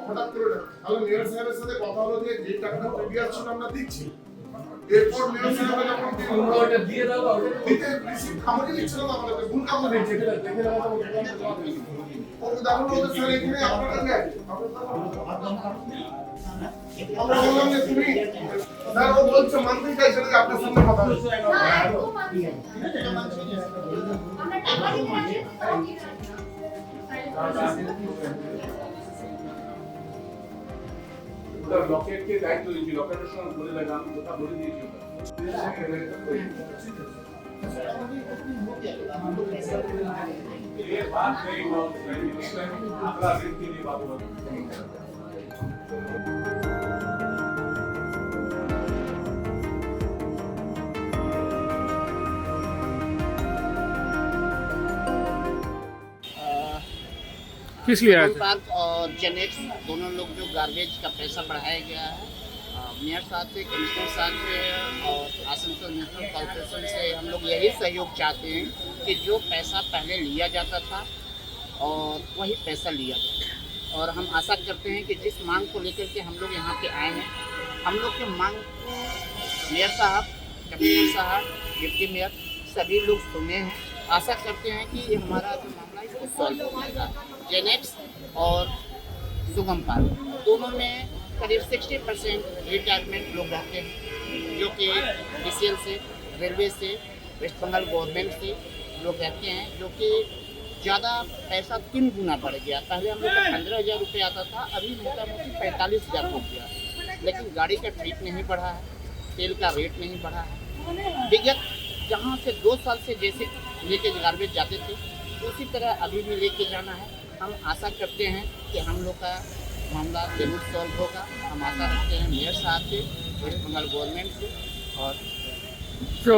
হঠাৎ করে তাহলে মেয়র সাহেবের সাথে কথা হলো যে টাকাটা প্রিভিয়াস ছিল আমরা দিচ্ছি, এরপর মেয়র সাহেব যখন ওটা দিয়ে দাও দিতে রিসিপ্ট আমাকে দিচ্ছিল না, আমাদের ভুল কাগজ দিচ্ছে দেখে দাও ওকে দাও ওদের স্যার এখানে আপনারা নেন আমরা বললাম যে তুমি স্যার ও বলছে মানতে চাইছে না যে আপনার সামনে কথা হচ্ছে লকেট के दायित्व दीजिए लकेटेর সময় বলে লাগা আমি কথা বলে দিয়েছি ये बात नहीं हो अगला दिन के लिए बात होगी किस लिए आए थे? पार्क और जेनेक्स दोनों लोग जो गार्बेज का पैसा बढ़ाया गया है, मेयर साहब से, कमिश्नर साहब से और आसनसोल म्यूनसिपल कॉर्पोरेशन से हम लोग यही सहयोग चाहते हैं कि जो पैसा पहले लिया जाता था और वही पैसा लिया जाए। और हम आशा करते हैं कि जिस मांग को लेकर के हम लोग यहाँ पे आए हैं, हम लोग की मांग को मेयर साहब, कमिश्नर साहब, डिप्टी मेयर सभी लोग सुने हैं। आशा करते हैं कि ये हमारा जो मामला है इसको सॉल्व हो जाएगा। जेनेक्स और सुगम पार्क दोनों में करीब 60% रिटायरमेंट लोग रहते हैं, जो कि बीसीएल से, रेलवे से, वेस्ट बंगाल गवर्नमेंट से लोग रहते हैं, जो कि ज़्यादा पैसा 3 गुना बढ़ गया। पहले हम लोग का 15,000 रुपये आता था, अभी मोटा मोटी 45,000 हो गया। लेकिन गाड़ी का ट्रिप नहीं बढ़ा है, तेल का रेट नहीं बढ़ा है। विगत जहाँ से 2 साल से जैसे लेके गार्बेज जाते थे उसी तरह अभी भी लेके जाना है। हम आशा करते हैं कि हम लोग का मामला जरूर सॉल्व होगा। हम आशा रखते हैं मेयर साहब से, वेस्ट बंगाल गवर्नमेंट से और तो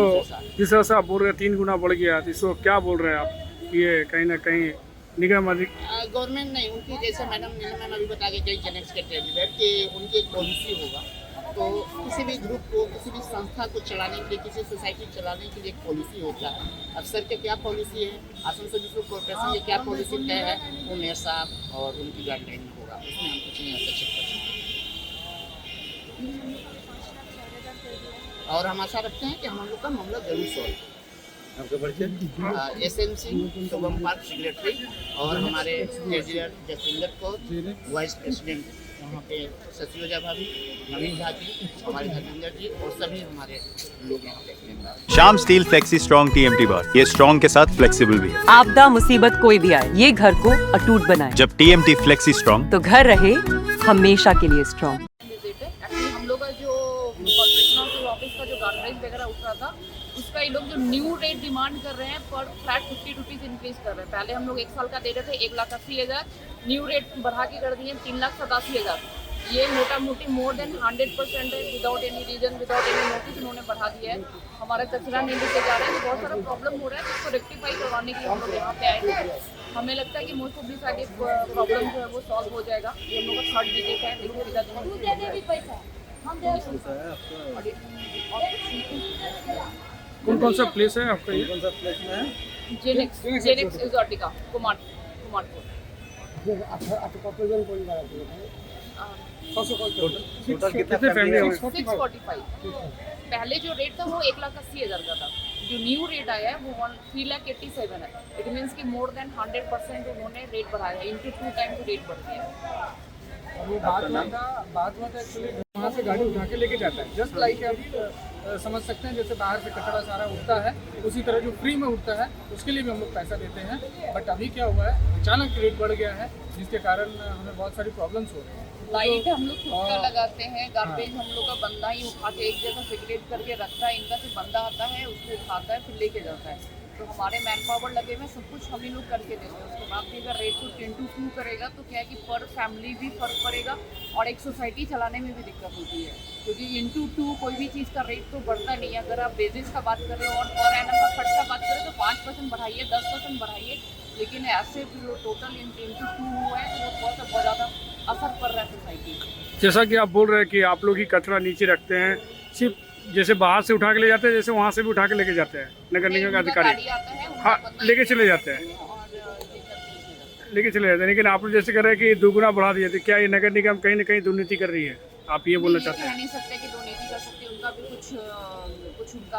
जिस तरह से आप बोल रहे हैं 3 गुना बढ़ गया, तो इसको क्या बोल रहे हैं आप? ये कहीं ना कहीं निगम अधिक गवर्नमेंट नहीं, उनकी जैसे मैडम नीलम मैम अभी बता के गई जेनेक्स के टेलीवेट कि उनकी एक पॉलिसी होगा, तो किसी भी ग्रुप को, किसी भी संस्था को चलाने के लिए, किसी सोसाइटी चलाने के लिए एक पॉलिसी होता है। अफसर के क्या पॉलिसी है, आसनसोल म्यूनसिपल कॉर्पोरेशन की क्या पॉलिसी तय है, वो मेयर साहब और उनकी गाइडलाइन में होगा। उसमें हम कुछ नहीं हस्तक्षेप कर सकते। और हम आशा रखते हैं कि हम लोग का मामला जरूर सॉल्व। आपका परिचय? SMC सुगम पार्क सेक्रेटरी और हमारे treasurer Jaswinder Kaur, vice president वहाँ पे सचिवजा भाभी, नवीन झा जी, हमारे धर्मेंद्र जी और सभी हमारे लोग यहाँ पे। Shyam steel flexi strong TMT बार, ये स्ट्रॉन्ग के साथ फ्लेक्सिबल भी है। आपदा मुसीबत कोई भी आए, ये घर को अटूट बनाए। जब TMT फ्लेक्सी स्ट्रॉन्ग तो घर रहे हमेशा के लिए स्ट्रॉन्ग। एक्चुअली हम लोग का जो कॉर्पोरेशन ऑफिस का जो गार्बेज वगैरह उठ रहा था, उसका ये लोग जो न्यू रेट डिमांड कर रहे हैं पर फ्लैट 50 रुपीज़ इंक्रीज कर रहे हैं। पहले हम लोग 1 साल का दे रहे थे 1,80,000, न्यू रेट बढ़ा के कर दिए 3,87,000। ये मोटा मोटी मोर देन 100% है, without any reason, without any notice उन्होंने बढ़ा दिया है। हमारा कचरा नहीं लेके जा रहे हैं, बहुत सारा प्रॉब्लम हो रहा है, जिसको रेक्टिफाई करवाने के लिए हम लोग यहाँ पे आए थे। हमें लगता है कि मोस्ट ऑफ दी सारी प्रॉब्लम जो है वो सॉल्व हो जाएगा। ये हम लोग का 3rd विजिट है, कौन सा प्लेस है आपका? ये कौन सा प्लेस में है? Genex Exotica Kumarpur. टोटल कितने फैमिली हैं? 645। पहले जो रेट था वो 1,80,000 का था, जो न्यू रेट आया है वो 3,87,000 है। इट मीन्स कि मोर देन 100% उन्होंने रेट बढ़ाया है, इनटू 2 टाइम्स रेट बढ़ गया है। वो बात हुआ था एक्चुअली वहाँ से गाड़ी उठा के लेके जाता है, जस्ट लाइक अभी समझ सकते हैं जैसे बाहर से कचरा सारा उठता है, उसी तरह जो फ्री में उठता है उसके लिए भी हम लोग पैसा देते हैं। बट अभी क्या हुआ है, अचानक रेट बढ़ गया है, जिसके कारण हमें बहुत सारी प्रॉब्लम्स हो रही हैं। लाइट हम लोग खुद का लगाते हैं, गार्बेज हम लोग का बंदा ही उठा के एक जगह सेग्रेट करके रखता है, इनका जो बंदा आता है उसको उठाता है फिर लेके जाता है। तो हमारे मैन पावर लगे हुए, सब कुछ हम ही लोग करके देते हैं। उसके बाद भी अगर रेट को 10 to 2 करेगा तो क्या है कि पर फैमिली भी फर्क पड़ेगा और एक सोसाइटी चलाने में भी दिक्कत होती है, क्योंकि इंटू 2 कोई भी चीज़ का रेट तो बढ़ता नहीं है। अगर आप बेसिस का बात करें और पर एनम का खर्च का बात करें तो 5% बढ़ाइए, 10% बढ़ाइए, लेकिन ऐसे टोटल इंटू 2 हुआ है तो वो बहुत ज़्यादा असर पड़ रहा है सोसाइटी पर। जैसा कि आप बोल रहे हैं कि आप लोग ही कचरा नीचे रखते हैं, सिर्फ जैसे बाहर से उठा के ले जाते हैं, जैसे वहाँ से भी उठा के लेके जाते हैं नगर निगम के अधिकारी? हाँ, लेके चले जाते हैं। लेके चले जाते हैं, लेकिन आप लोग जैसे कर रहे हैं कि दोगुना बढ़ा दिए, तो क्या ये नगर निगम कहीं ना कहीं दुर्नीति कर रही है? आप ये बोलना चाहते कह हैं? नहीं सकते कि दुर्नीति कर सकते, उनका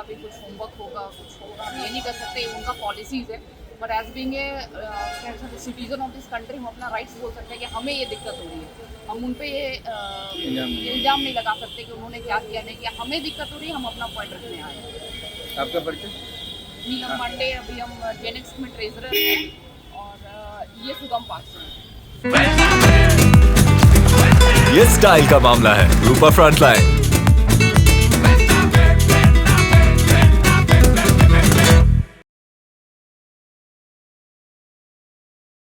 भी कुछ होमवर्क होगा, कुछ होगा, हम ये नहीं कर सकते, उनका पॉलिसीज है। But as being a citizen of this country हम अपना राइट्स बोल सकते हैं कि हमें ये दिक्कत हो रही है। हम उन पे ये इल्जाम नहीं लगा सकते कि उन्होंने क्या किया नहीं किया। हमें दिक्कत हो रही है, हम अपना पॉइंट रखने आए हैं। आपका परिचय? नीलम पांडे, अभी हम जेनेक्स में ट्रेजरर हैं और ये सुगम पार्सल। ये स्टाइल का मामला है, रूपा फ्रंटलाइन।